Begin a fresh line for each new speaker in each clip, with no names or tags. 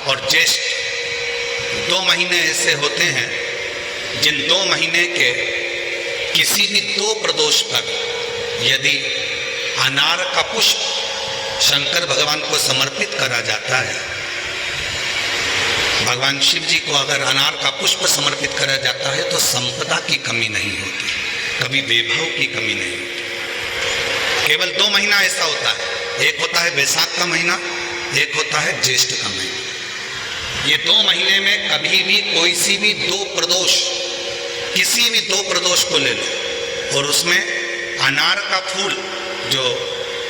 और ज्येष्ठ, 2 महीने ऐसे होते हैं जिन 2 महीने के किसी भी 2 प्रदोष पर यदि अनार का पुष्प शंकर भगवान को समर्पित करा जाता है, भगवान शिव जी को अगर अनार का पुष्प समर्पित करा जाता है तो संपदा की कमी नहीं होती, कभी वैभव की कमी नहीं होती। केवल 2 महीना ऐसा होता है, एक होता है वैशाख का महीना, एक होता है ज्येष्ठ का महीना। ये 2 महीने में कभी भी कोई सी भी 2 प्रदोष, किसी भी 2 प्रदोष को ले लो और उसमें अनार का फूल, जो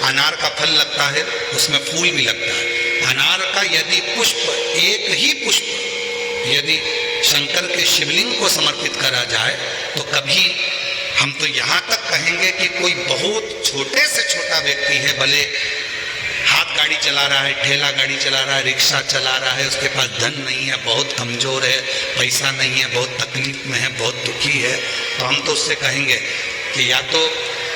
अनार का फल लगता है उसमें फूल भी लगता है, अनार का यदि पुष्प, एक ही पुष्प यदि शंकर के शिवलिंग को समर्पित करा जाए तो कभी, हम तो यहाँ तक कहेंगे कि कोई बहुत छोटे से छोटा व्यक्ति है, भले हाथ गाड़ी चला रहा है, ठेला गाड़ी चला रहा है, रिक्शा चला रहा है, उसके पास धन नहीं है, बहुत कमजोर है, पैसा नहीं है, बहुत तकलीफ में है, बहुत दुखी है, तो हम तो उससे कहेंगे कि या तो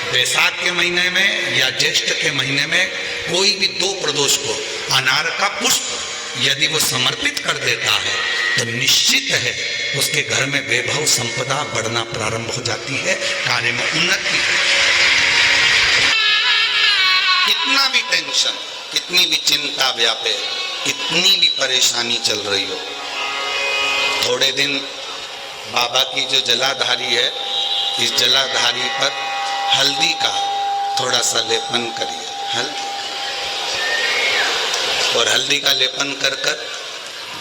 वैशाख के महीने में या ज्येष्ठ के महीने में कोई भी 2 प्रदोष को अनार का पुष्प यदि वो समर्पित कर देता है तो निश्चित है उसके घर में वैभव संपदा बढ़ना प्रारंभ हो जाती है, कार्य में उन्नति। कितना भी टेंशन, कितनी भी चिंता व्यापे, कितनी भी परेशानी चल रही हो, थोड़े दिन बाबा की जो जलाधारी है, इस जलाधारी पर हल्दी का थोड़ा सा लेपन करिए, हल्दी, और हल्दी का लेपन कर कर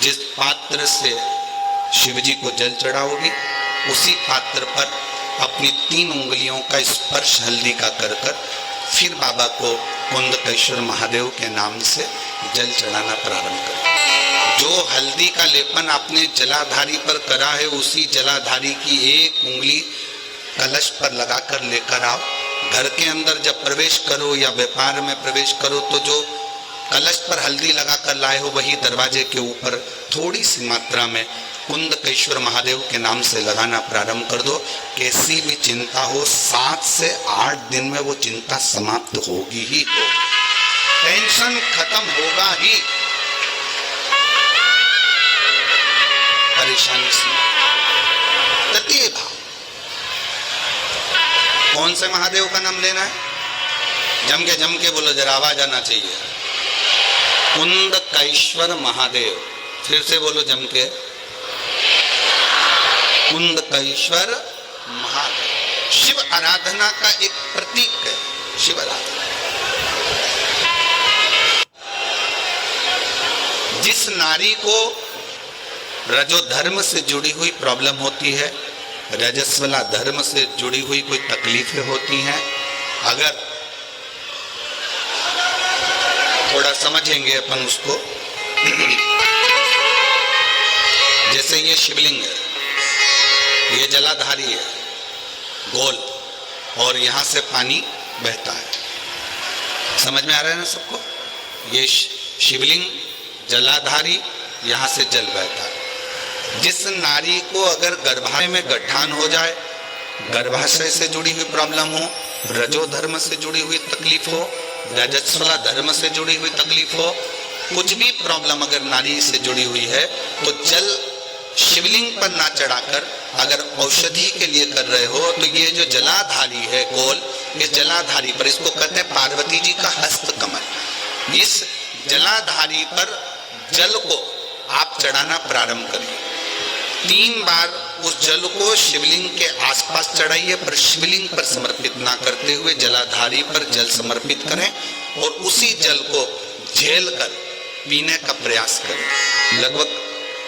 जिस पात्र से शिव जी को जल चढ़ाओगी उसी पात्र पर अपनी 3 उंगलियों का स्पर्श हल्दी का कर कर फिर बाबा को कुंदकेश्वर महादेव के नाम से जल चढ़ाना प्रारंभ करें। जो हल्दी का लेपन आपने जलाधारी पर करा है उसी जलाधारी की 1 उंगली कलश पर लगाकर लेकर आओ। घर के अंदर जब प्रवेश करो या व्यापार में प्रवेश करो तो जो कलश पर हल्दी लगाकर लाए हो वही दरवाजे के ऊपर थोड़ी सी मात्रा में कुंदकेश्वर महादेव के नाम से लगाना प्रारंभ कर दो। कैसी भी चिंता हो 7 से 8 दिन में वो चिंता समाप्त होगी ही हो, टेंशन खत्म होगा ही, परेशानी से तृतीय भाव। कौन से महादेव का नाम लेना है? जम के बोलो, जरा आवाज आना चाहिए। कुंदकेश्वर महादेव, फिर से बोलो जम के, कुंदकेश्वर महादेव। शिव आराधना का एक प्रतीक है, शिव आराधना। जिस नारी को रजोधर्म से जुड़ी हुई प्रॉब्लम होती है, रजस्वला धर्म से जुड़ी हुई कोई तकलीफें होती हैं, अगर थोड़ा समझेंगे अपन उसको, जैसे ये शिवलिंग है, ये जलाधारी है गोल, और यहाँ से पानी बहता है, समझ में आ रहा है ना सबको? ये शिवलिंग जलाधारी, यहाँ से जल बहता है। जिस नारी को अगर गर्भाशय में गठान हो जाए, गर्भाशय से जुड़ी हुई प्रॉब्लम हो, रजोधर्म से जुड़ी हुई तकलीफ हो, रजस्वला धर्म से जुड़ी हुई तकलीफ हो, कुछ भी प्रॉब्लम अगर नारी से जुड़ी हुई है तो जल शिवलिंग पर ना चढ़ाकर अगर औषधि के लिए कर रहे हो तो ये जो जलाधारी है गोल, इस जलाधारी पर, इसको कहते हैं पार्वती जी का हस्त कमल, इस जलाधारी पर जल को आप चढ़ाना प्रारंभ करिए। 3 बार उस जल को शिवलिंग के आसपास चढ़ाइए, पर शिवलिंग पर समर्पित ना करते हुए जलाधारी पर जल समर्पित करें और उसी जल को झेल कर पीने का प्रयास करें। लगभग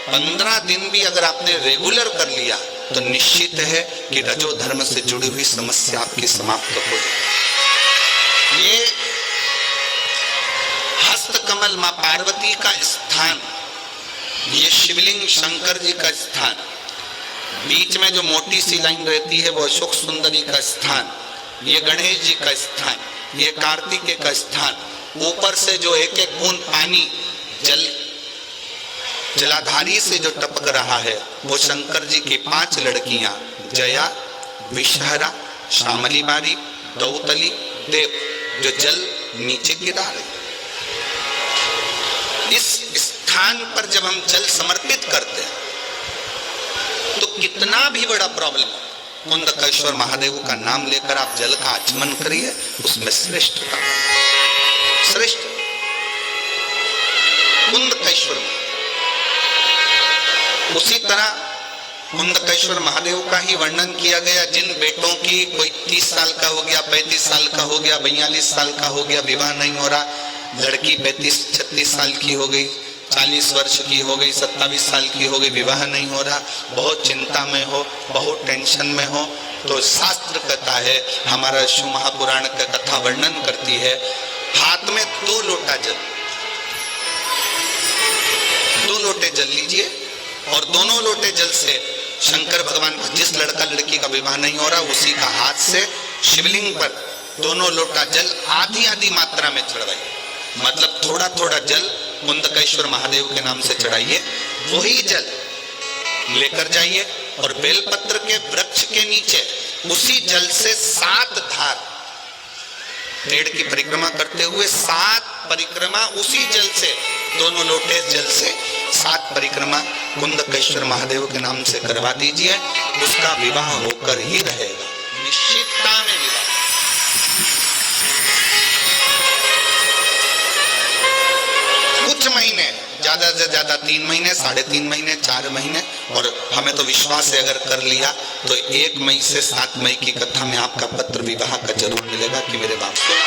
15 दिन भी अगर आपने रेगुलर कर लिया तो निश्चित है कि रजोधर्म से जुड़ी हुई समस्या आपकी समाप्त हो जाए। ये हस्त कमल मां पार्वती का स्थान, ये शिवलिंग शंकर जी का स्थान, बीच में जो मोटी सी लाइन रहती है वो अशोक सुंदरी का स्थान, ये गणेश जी का स्थान, ये कार्तिकेय का स्थान, ऊपर से जो एक एक बूंद पानी जलाधारी से जो टपक रहा है वो शंकर जी की 5 लड़कियां, जया, विषहरा, श्यामली बारी, दौतली, देव, जो जल नीचे गिरा रही। इस स्थान पर जब हम जल समर्पित करते हैं तो कितना भी बड़ा प्रॉब्लम हो, कुंदकेश्वर महादेव का नाम लेकर आप जल का आचमन करिए, उसमें श्रेष्ठता, श्रेष्ठ कुंदकेश्वर। उसी तरह कुंदकेश्वर महादेव का ही वर्णन किया गया, जिन बेटों की कोई 30 साल का हो गया, 35 साल का हो गया, 42 साल का हो गया, विवाह नहीं हो रहा, लड़की 35-36 साल की हो गई, 40 वर्ष की हो गई, 27 साल की हो गई, विवाह नहीं हो रहा, बहुत चिंता में हो, बहुत टेंशन में हो, तो शास्त्र कहता है, हमारा शिव महापुराण का कथा वर्णन करती है, हाथ में 2 लोटा जल, 2 लोटे जल लीजिए और दोनों लोटे जल से शंकर भगवान को, जिस लड़का लड़की का विवाह नहीं हो रहा, उसी का हाथ से शिवलिंग पर दोनों लोटा जल आधी आधी मात्रा में चढ़ाइए, मतलब थोड़ा थोड़ा जल कुंदकेश्वर महादेव के नाम से चढ़ाइए। वही जल लेकर जाइए और बेलपत्र के वृक्ष के नीचे उसी जल से 7 धार, पेड़ की परिक्रमा करते हुए 7 परिक्रमा उसी जल से, दोनों लोटे जल से 7 परिक्रमा कुंदकेश्वर महादेव के नाम से करवा दीजिए, उसका विवाह होकर ही रहेगा, निश्चितता में विवाह। कुछ महीने, ज्यादा से ज्यादा 3 महीने, 3.5 महीने, 4 महीने, और हमें तो विश्वास है अगर कर लिया तो 1 मई से 7 मई की कथा में आपका पत्र विवाह का जरूर मिलेगा कि मेरे बाप सुना।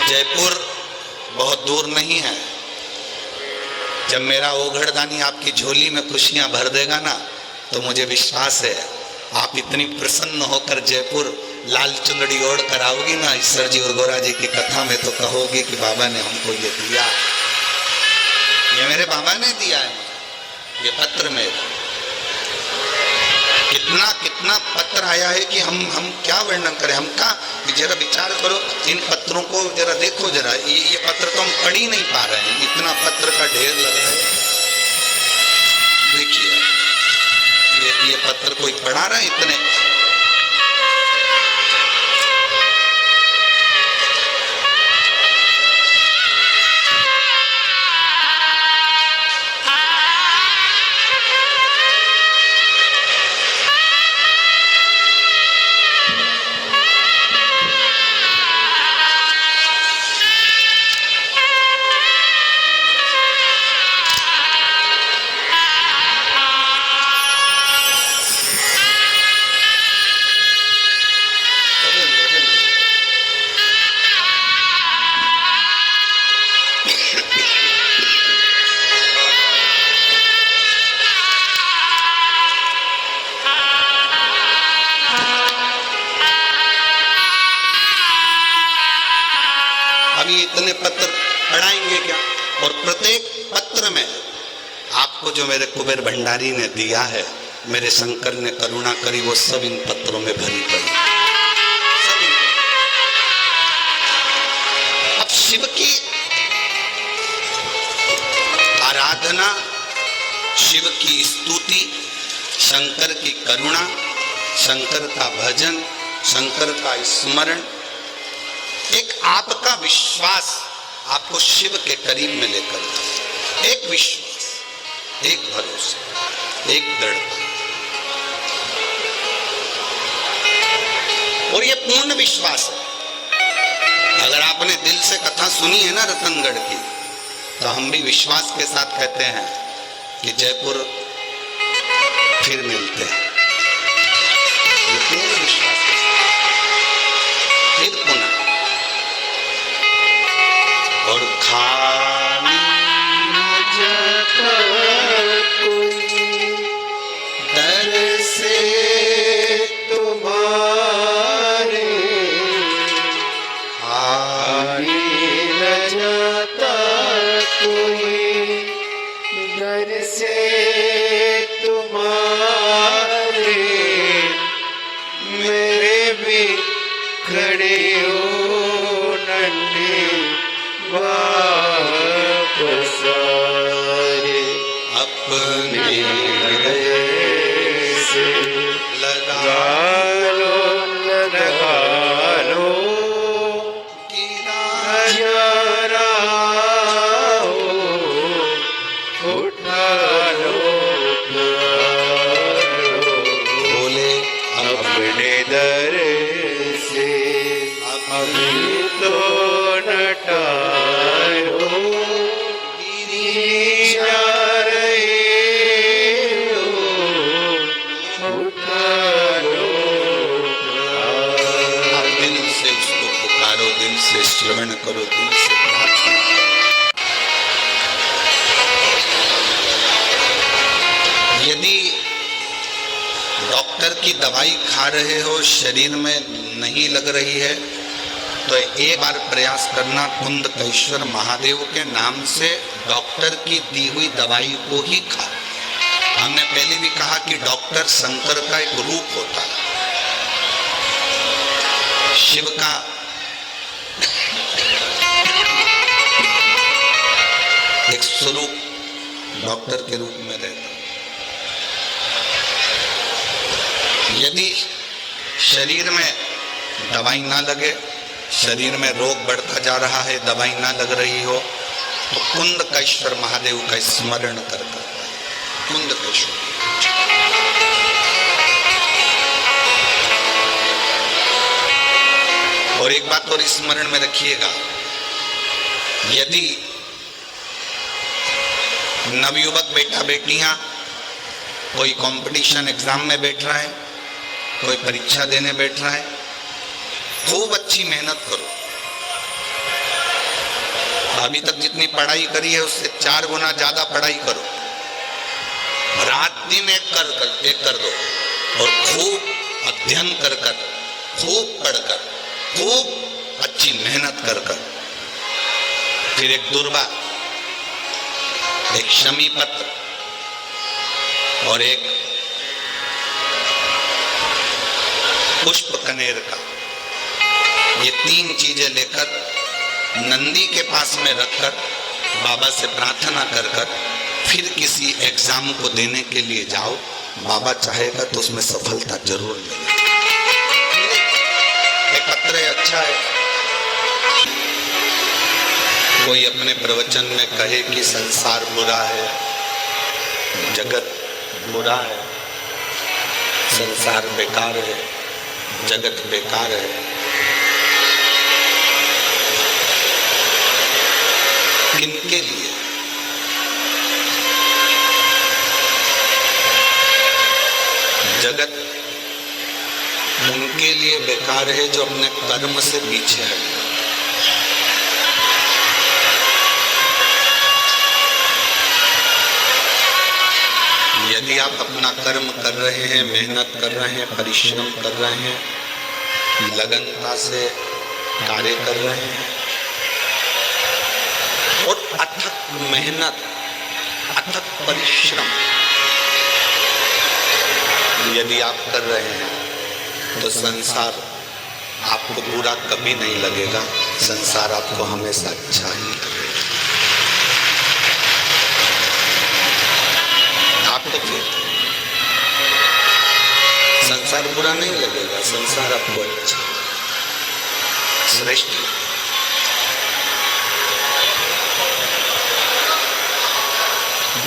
जयपुर बहुत दूर नहीं है, जब मेरा ओघड़दानी आपकी झोली में खुशियां भर देगा ना, तो मुझे विश्वास है आप इतनी प्रसन्न होकर जयपुर लाल चुंदड़ी ओढ़ कर आओगी ना ईश्वर जी और गोरा जी की कथा में, तो कहोगे कि बाबा ने हमको ये दिया, ये मेरे बाबा ने दिया है, ये पत्र में कितना कितना पत्र आया है कि हम क्या वर्णन करें, हम का जरा विचार करो, इन पत्रों को जरा देखो, जरा ये पत्र तो हम पढ़ ही नहीं पा रहे हैं, इतना पत्र का ढेर लग रहा है। देखिए ये पत्र कोई पढ़ा रहा है इतने, इतने पत्र पढ़ाएंगे क्या, और प्रत्येक पत्र में आपको जो मेरे कुबेर भंडारी ने दिया है, मेरे शंकर ने करुणा करी, वो सब इन पत्रों में भरी पड़ी। अब शिव की आराधना, शिव की स्तुति, शंकर की करुणा, शंकर का भजन, शंकर का स्मरण, एक आपका विश्वास आपको शिव के करीब में लेकर, एक विश्वास, एक भरोसा, एक दृढ़ता, और ये पूर्ण विश्वास है। अगर आपने दिल से कथा सुनी है ना रतनगढ़ की, तो हम भी विश्वास के साथ कहते हैं कि जयपुर फिर मिलते हैं, ये पूर्ण विश्वास के साथ फिर पुनः, और खाली जब कोई दर से तुम्हारे, खाली न जाता कोई दर से तुम्हारे, मेरे भी खड़े हो नन्हे वापस आए, अपने हृदय से लगा लो, लगा लो,
अभी तो नटायो गिरी जा रहे हो, उठारो
आप दिल से उसको पुकारो, दिल से श्रवण करो, दिल से प्रार्थना करो। यदि डॉक्टर की दवाई खा रहे हो, शरीर में नहीं लग रही है, तो एक बार प्रयास करना, कुंदकेश्वर महादेव के नाम से डॉक्टर की दी हुई दवाई को ही खा। हमने पहले भी कहा कि डॉक्टर शंकर का एक रूप होता है, शिव का एक स्वरूप डॉक्टर के रूप में रहता है। यदि शरीर में दवाई ना लगे, शरीर में रोग बढ़ता जा रहा है, दवाई ना लग रही हो, तो कुंदकेश्वर महादेव का स्मरण कर कुंदकेश्वर। और एक बात और स्मरण में रखिएगा, यदि नवयुवक बेटा बेटियां कोई कंपटीशन एग्जाम में बैठ रहा है, कोई परीक्षा देने बैठ रहा है, खूब अच्छी मेहनत करो। अभी तक जितनी पढ़ाई करी है उससे 4 गुना ज्यादा पढ़ाई करो। रात दिन एक कर दो और खूब अध्ययन कर खूब पढ़कर, खूब अच्छी मेहनत कर फिर एक दुर्वा, एक शमी पत्र और एक पुष्प कनेर का, ये 3 चीजें लेकर नंदी के पास में रखकर बाबा से प्रार्थना कर फिर किसी एग्जाम को देने के लिए जाओ। बाबा चाहेगा तो उसमें सफलता जरूर मिलेगी। ये पत्र अच्छा है। कोई अपने प्रवचन में कहे कि संसार बुरा है, जगत बुरा है, संसार बेकार है, जगत बेकार है, किनके लिए? जगत उनके लिए बेकार है जो अपने कर्म से पीछे है। यदि आप अपना कर्म कर रहे हैं, मेहनत कर रहे हैं, परिश्रम कर रहे हैं, लगनता से कार्य कर रहे हैं और अथक मेहनत, अथक परिश्रम यदि आप कर रहे हैं तो संसार आपको बुरा कभी नहीं लगेगा, संसार आपको हमेशा अच्छा ही लगेगा। आपको फिर संसार बुरा नहीं लगेगा, संसार आपको अच्छा श्रेष्ठ।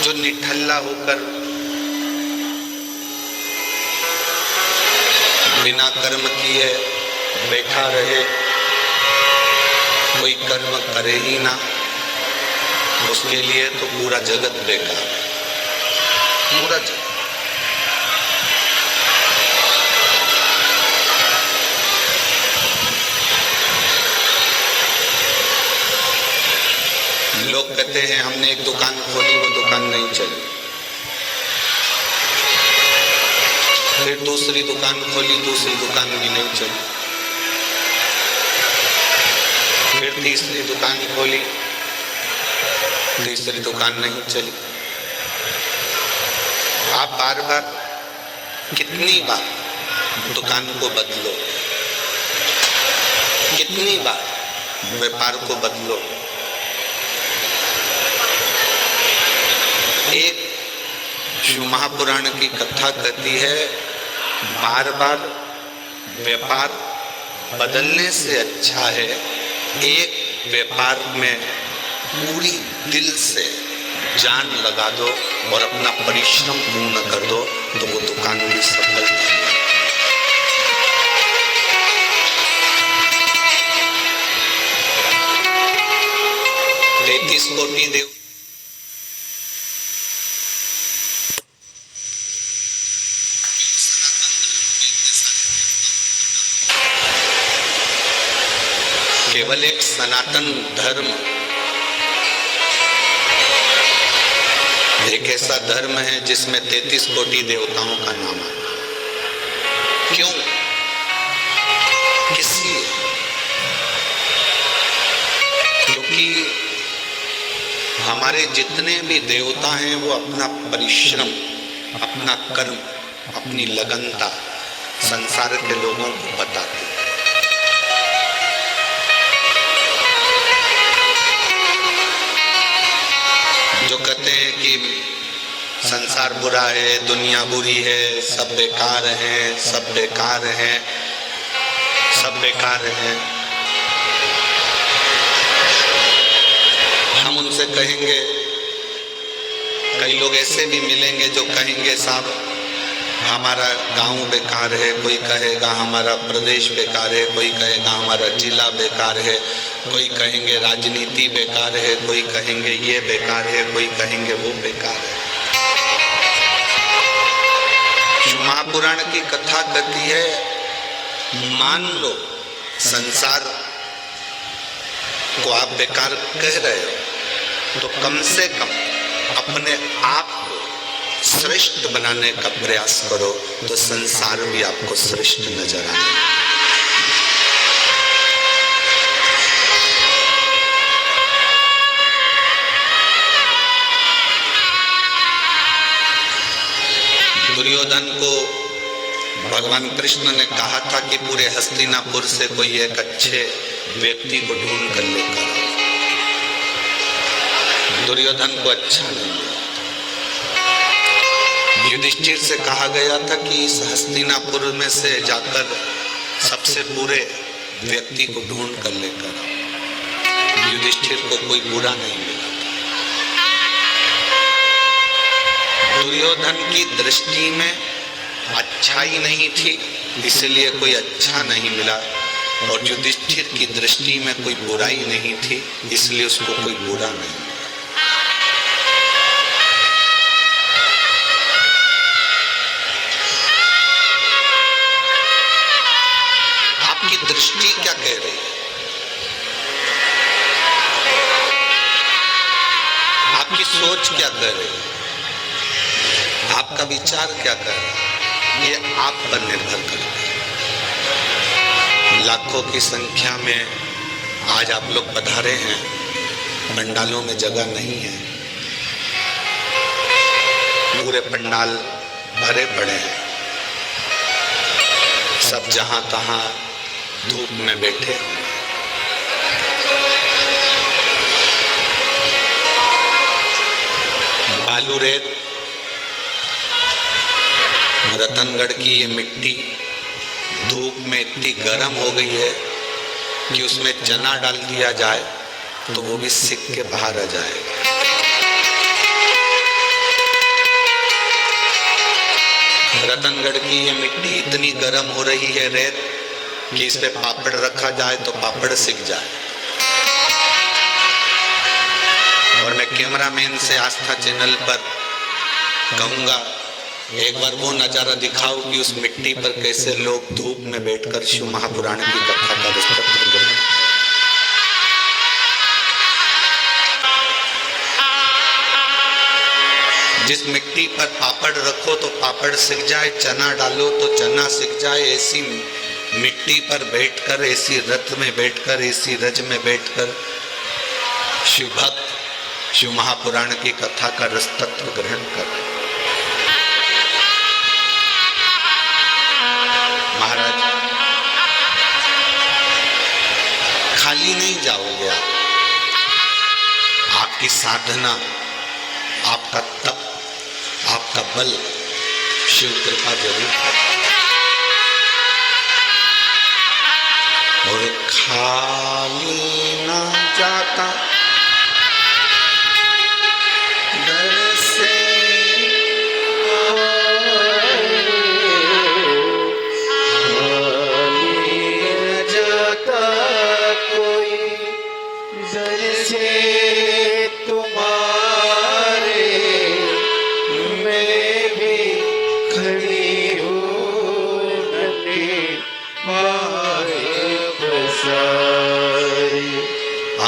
जो निठल्ला होकर बिना कर्म किए बैठा रहे, कोई कर्म करे ही ना, उसके लिए तो पूरा जगत बेकार, पूरा जगत। लोग कहते हैं हमने एक दुकान खोली, वो दुकान नहीं चली, फिर दूसरी दुकान खोली, दूसरी दुकान भी नहीं चली, फिर तीसरी दुकान खोली, तीसरी दुकान नहीं चली। आप बार बार कितनी बार दुकान को बदलो, कितनी बार व्यापार को बदलो। एक शिव महापुराण की कथा कहती है, बार बार व्यापार बदलने से अच्छा है एक व्यापार में पूरी दिल से जान लगा दो और अपना परिश्रम पूर्ण कर दो, तो वो दुकान भी सफल है। 33 कोटि देव केवल एक सनातन धर्म एक ऐसा धर्म है जिसमें 33 कोटि देवताओं का नाम है। क्यों? किस लिए? क्योंकि हमारे जितने भी देवता हैं वो अपना परिश्रम, अपना कर्म, अपनी लगनता संसार के लोगों को बताते हैं। जो कहते हैं कि संसार बुरा है, दुनिया बुरी है, सब बेकार है, सब बेकार है, सब बेकार है, हम उनसे कहेंगे, कई लोग ऐसे भी मिलेंगे जो कहेंगे साहब हमारा गांव बेकार है, कोई कहेगा हमारा प्रदेश बेकार है, कोई कहेगा हमारा जिला बेकार है, कोई कहेंगे राजनीति बेकार है, कोई कहेंगे ये बेकार है, कोई कहेंगे वो बेकार है। महापुराण की कथा कहती है, मान लो संसार को आप बेकार कह रहे हो तो कम से कम अपने आप को श्रेष्ठ बनाने का प्रयास करो तो संसार भी आपको श्रेष्ठ नजर आएगा। दुर्योधन को भगवान कृष्ण ने कहा था कि पूरे हस्तिनापुर से कोई एक अच्छे व्यक्ति को ढूंढ कर लेकर आओ। दुर्योधन को अच्छा नहीं लगा। युधिष्ठिर से कहा गया था कि इस हस्तिनापुर में से जाकर सबसे बुरे व्यक्ति को ढूंढ कर लेकर आओ। युधिष्ठिर को कोई बुरा नहीं मिला। दुर्योधन की दृष्टि में अच्छाई नहीं थी, इसलिए कोई अच्छा नहीं मिला, और युधिष्ठिर की दृष्टि में कोई बुराई नहीं थी, इसलिए उसको कोई बुरा नहीं मिला। आपकी दृष्टि क्या कह रही है? आपकी सोच क्या कह रही है? आपका विचार क्या कर रहा है? ये आप पर निर्भर करता है। लाखों की संख्या में आज आप लोग पधारे हैं, पंडालों में जगह नहीं है, पूरे पंडाल भरे पड़े हैं, सब जहां तहां धूप में बैठे हैं। बालू रेत, रतनगढ़ की ये मिट्टी धूप में इतनी गर्म हो गई है कि उसमें चना डाल दिया जाए तो वो भी सिक के बाहर आ जाएगा। रतनगढ़ की ये मिट्टी इतनी गर्म हो रही है रेत कि इस पे पापड़ रखा जाए तो पापड़ सिक जाए। और मैं कैमरामैन से आस्था चैनल पर कहूंगा एक बार वो नजारा दिखाओ कि उस मिट्टी पर कैसे लोग धूप में बैठकर शिव महापुराण की कथा का विस्तृत करते हैं। जिस मिट्टी पर पापड़ रखो तो पापड़ सिक जाए, चना डालो तो चना सिक जाए, ऐसी मिट्टी पर बैठकर, ऐसी रथ में बैठकर, ऐसी रज में बैठकर शिव भक्त शिव महापुराण की कथा का रस तत्व ग्रहण कर। महाराज खाली नहीं जाओगे आप। आपकी साधना, आपका तप, आपका बल शिव कृपा जरूर और खाली ना जाता डर से
कोई दर से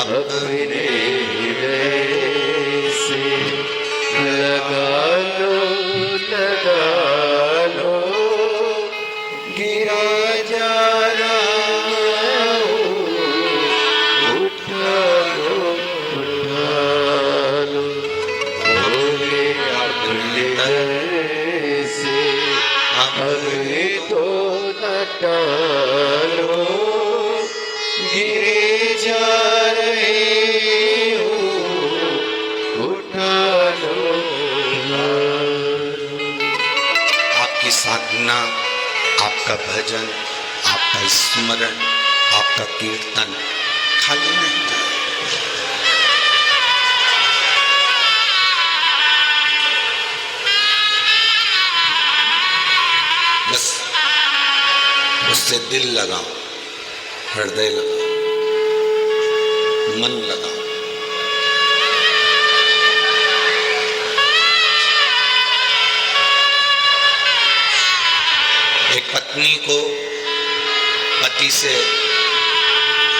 अपने हृदय से लगा लो गिरा जा रहा हूँ, उठा लो बोले अपने हृदय से अभी तो न टालो, गिरे जा रहे हो, उठा लो।
आपकी साधना, आपका भजन, आपका स्मरण, आपका कीर्तन खाली नहीं था। बस उससे दिल लगाओ, हृदय लगाओ, मन लगाओ। एक पत्नी को पति से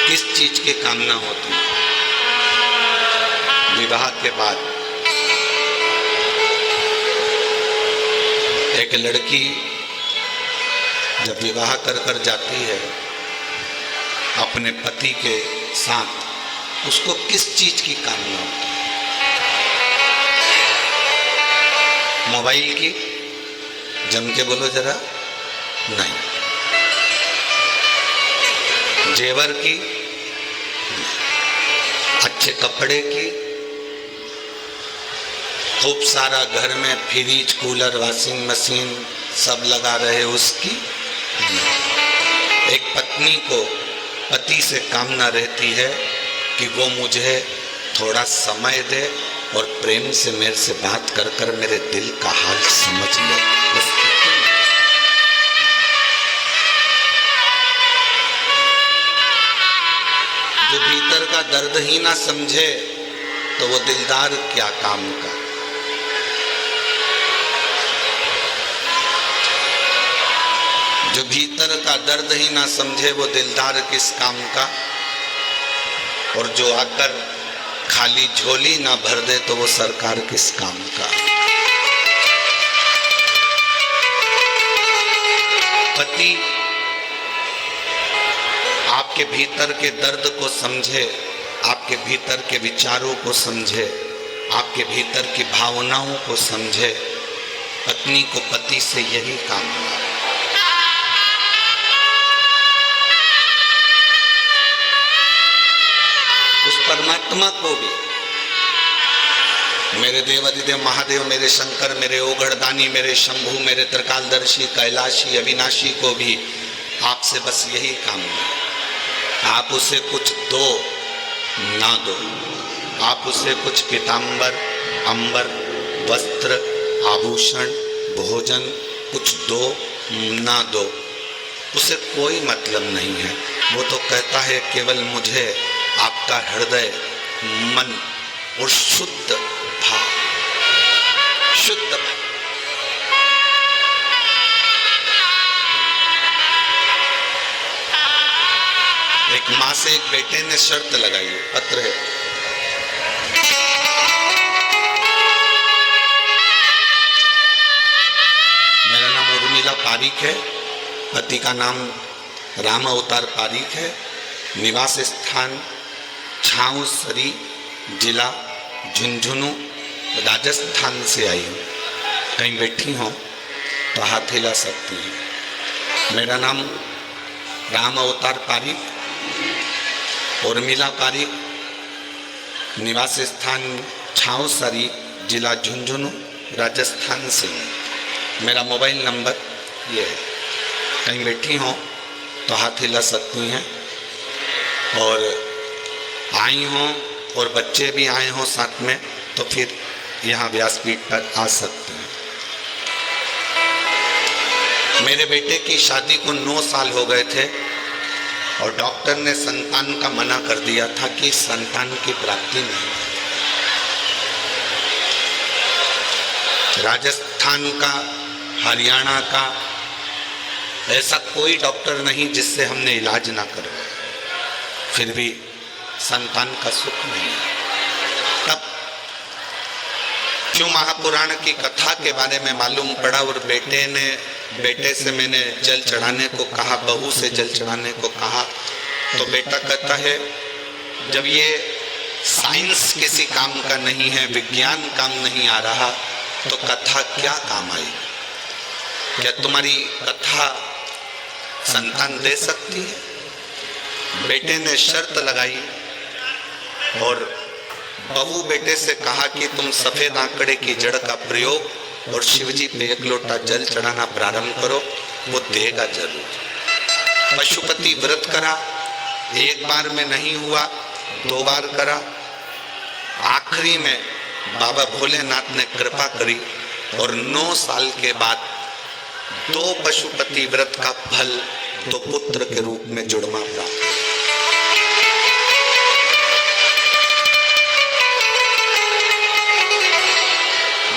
किस चीज की कामना होती है? विवाह के बाद एक लड़की जब विवाह कर जाती है अपने पति के साथ, उसको किस चीज की कामना होती है? मोबाइल की? जम के बोलो जरा। नहीं। जेवर की? अच्छे कपड़े की? खूब सारा घर में फ्रिज, कूलर, वॉशिंग मशीन सब लगा रहे उसकी? एक पत्नी को पति से कामना रहती है कि वो मुझे थोड़ा समय दे और प्रेम से मेरे से बात कर कर मेरे दिल का हाल समझ ले। बस जो भीतर का दर्द ही ना समझे तो वो दिलदार क्या काम का। जो भीतर का दर्द ही ना समझे वो दिलदार किस काम का। और जो आकर खाली झोली ना भर दे तो वो सरकार किस काम का। पति आपके भीतर के दर्द को समझे, आपके भीतर के विचारों को समझे, आपके भीतर की भावनाओं को समझे। पत्नी को पति से यही काम है। उस परमात्मा को भी, मेरे देवाधिदेव महादेव, मेरे शंकर, मेरे ओगढ़दानी, मेरे शंभू, मेरे त्रिकालदर्शी, कैलाशी, अविनाशी को भी आपसे बस यही काम है। आप उसे कुछ दो ना दो, आप उसे कुछ पीतांबर, अंबर, वस्त्र, आभूषण, भोजन कुछ दो ना दो, उसे कोई मतलब नहीं है। वो तो कहता है केवल मुझे आपका हृदय, मन और शुद्ध भाव, शुद्ध भाव। एक माँ से एक बेटे ने शर्त लगाई, पत्र है। मेरा नाम उर्मिला पारीक है, पति का नाम राम अवतार पारीक है, निवास स्थान छाऊसरी, जिला झुंझुनू, राजस्थान से आई हूँ। कहीं बैठी हो तो हाथ हिला सकती है। मेरा नाम राम अवतार पारीक, उर्मिला पारीक, निवास स्थान छाऊसरी, जिला झुंझुनू, राजस्थान से। मेरा मोबाइल नंबर ये है। कहीं बैठी हो तो हाथ हिला सकती हैं। और आई हों और बच्चे भी आए हों साथ में तो फिर यहाँ व्यासपीठ पर आ सकते हैं। मेरे बेटे की शादी को 9 साल हो गए थे और डॉक्टर ने संतान का मना कर दिया था कि संतान की प्राप्ति नहीं। राजस्थान का, हरियाणा का ऐसा कोई डॉक्टर नहीं जिससे हमने इलाज ना करवाया। फिर भी संतान का सुख नहीं है। तब क्यों महापुराण की कथा के बारे में मालूम पड़ा और बेटे से मैंने जल चढ़ाने को कहा, बहू से जल चढ़ाने को कहा, तो बेटा कहता है जब ये साइंस किसी काम का नहीं है, विज्ञान काम नहीं आ रहा, तो कथा क्या काम आई? क्या तुम्हारी कथा संतान दे सकती है? बेटे ने शर्त लगाई और बहू बेटे से कहा कि तुम सफेद आंकड़े की जड़ का प्रयोग और शिवजी पे एक लोटा जल चढ़ाना प्रारंभ करो, वो देगा जरूर। पशुपति व्रत करा, एक बार में नहीं हुआ, 2 बार करा, आखिरी में बाबा भोलेनाथ ने कृपा करी और 9 साल के बाद 2 पशुपति व्रत का फल 2 पुत्र के रूप में जुड़वा प्राप्त।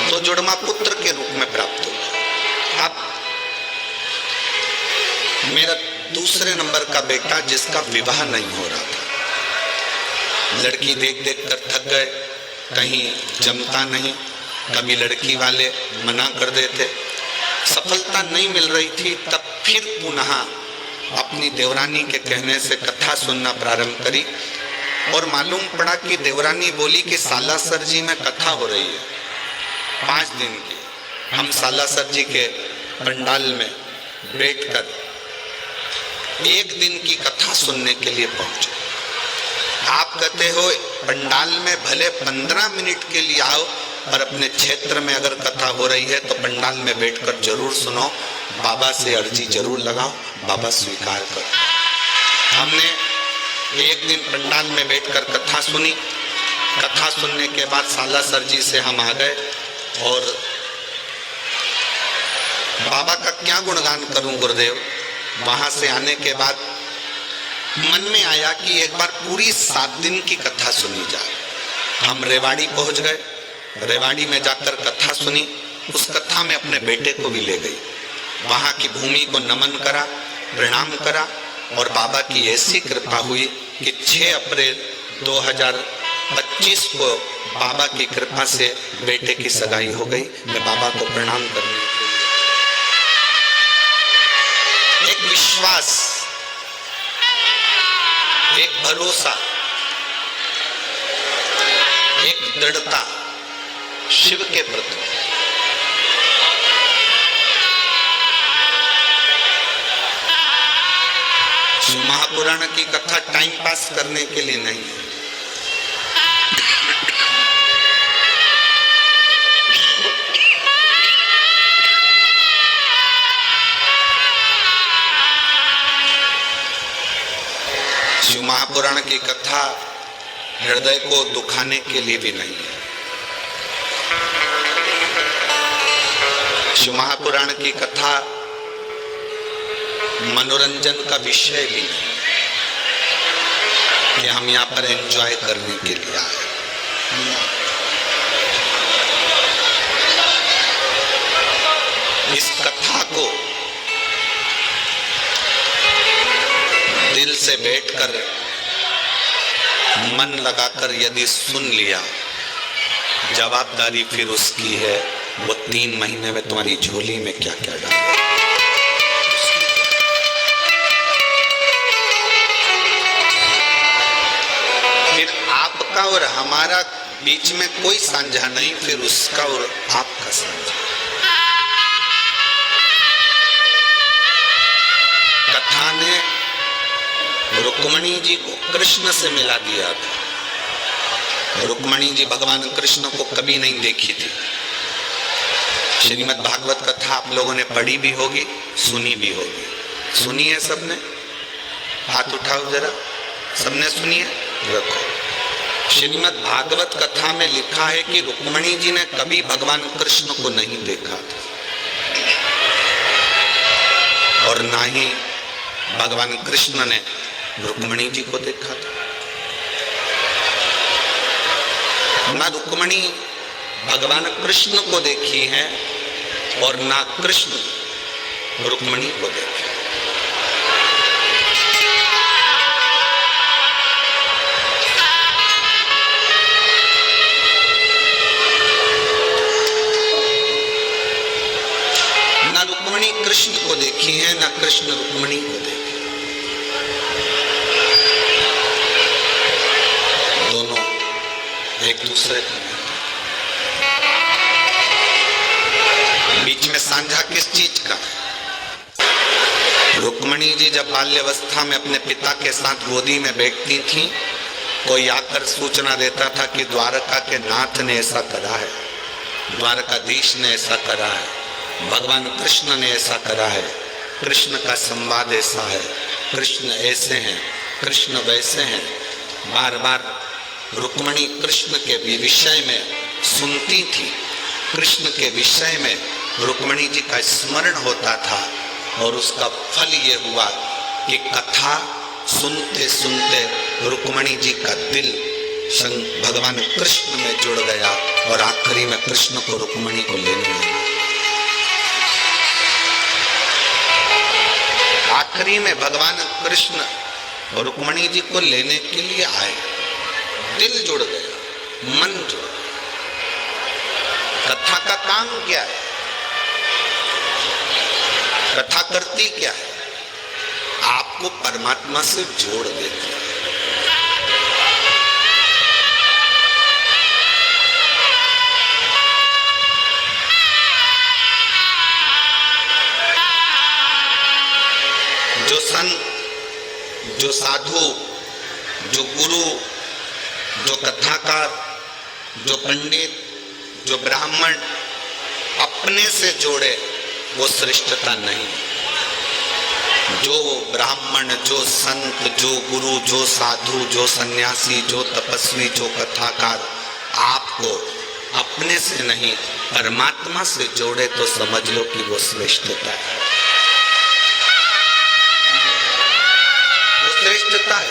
तो जुड़वा पुत्र के रूप में प्राप्त हुआ। अब मेरा दूसरे नंबर का बेटा जिसका विवाह नहीं हो रहा था, लड़की देख देख कर थक गए, कहीं जमता नहीं, कभी लड़की वाले मना कर देते, सफलता नहीं मिल रही थी। तब फिर पुनः अपनी देवरानी के कहने से कथा सुनना प्रारंभ करी और मालूम पड़ा कि देवरानी बोली कि सालासर जी में कथा हो रही है 5 दिन की। हम सालासर जी के पंडाल में बैठकर 1 दिन की कथा सुनने के लिए पहुंचे। आप कहते हो पंडाल में भले 15 मिनट के लिए आओ, और अपने क्षेत्र में अगर कथा हो रही है तो पंडाल में बैठकर जरूर सुनो, बाबा से अर्जी जरूर लगाओ, बाबा स्वीकार करो। हमने 1 दिन पंडाल में बैठकर कथा सुनी। कथा सुनने के बाद सालासर जी से हम आ गए और बाबा का क्या गुणगान करूं गुरुदेव। वहां से आने के बाद मन में आया कि एक बार पूरी 7 दिन की कथा सुनी जाए। हम रेवाड़ी पहुंच गए, रेवाड़ी में जाकर कथा सुनी, उस कथा में अपने बेटे को भी ले गई। वहां की भूमि को नमन करा, प्रणाम करा और बाबा की ऐसी कृपा हुई कि 6 अप्रैल 2025 को बाबा की कृपा से बेटे की सगाई हो गई। मैं बाबा को प्रणाम करने के लिए एक विश्वास, एक भरोसा, एक दृढ़ता शिव के प्रति। महापुराण की कथा टाइम पास करने के लिए नहीं है। शिव महापुराण की कथा हृदय को दुखाने के लिए भी नहीं है। शिव महापुराण की कथा मनोरंजन का विषय भी नहीं कि हम यहाँ पर एंजॉय करने के लिए आए। इस कथा को दिल से बैठकर मन लगाकर यदि सुन लिया, जवाबदारी फिर उसकी है, वो 3 महीने में तुम्हारी झोली में क्या क्या डाले। फिर आपका और हमारा बीच में कोई साझा नहीं, फिर उसका और आपका साझा। कथा ने रुक्मणी जी को कृष्ण से मिला दिया था। रुक्मणी जी भगवान कृष्ण को कभी नहीं देखी थी। श्रीमद् भागवत कथा आप लोगों ने पढ़ी भी होगी, सुनी भी होगी। सुनी है सबने? हाथ उठाओ जरा। सबने सुनी है? रखो। श्रीमद् भागवत कथा में लिखा है कि रुक्मणी जी ने कभी भगवान कृष्ण को नहीं देखा था और ना ही भगवान कृष्ण ने रुक्मणी जी को देखा था। ना रुक्मणी भगवान कृष्ण को देखी है और ना कृष्ण रुक्मणी को देखे। कृष्ण रुक्मिणी को देखे, दोनों एक दूसरे को बीच में साझा किस चीज का? रुक्मिणी जी जब बाल्यावस्था में अपने पिता के साथ गोदी में बैठती थीं, कोई आकर सूचना देता था कि द्वारका के नाथ ने ऐसा करा है, द्वारकाधीश ने ऐसा करा है, भगवान कृष्ण ने ऐसा करा है, कृष्ण का संवाद ऐसा है, कृष्ण ऐसे हैं, कृष्ण वैसे हैं। बार बार रुक्मिणी कृष्ण के विषय में सुनती थी, कृष्ण के विषय में रुक्मिणी जी का स्मरण होता था और उसका फल ये हुआ कि कथा सुनते सुनते रुक्मिणी जी का दिल भगवान कृष्ण में जुड़ गया और आखिरी में कृष्ण को रुक्मिणी को लेने लगा। आखिरी में भगवान कृष्ण रुक्मिणी जी को लेने के लिए आए, दिल जुड़ गया, मन जुड़ गया। कथा का काम क्या है? कथा करती क्या है? आपको परमात्मा से जोड़ देती है। जो संत, जो साधु, जो गुरु, जो कथाकार, जो पंडित, जो ब्राह्मण अपने से जोड़े वो श्रेष्ठता नहीं। जो ब्राह्मण, जो संत, जो गुरु, जो साधु, जो सन्यासी, जो तपस्वी, जो कथाकार आपको अपने से नहीं परमात्मा से जोड़े तो समझ लो कि वो श्रेष्ठता है। वो श्रेष्ठता है।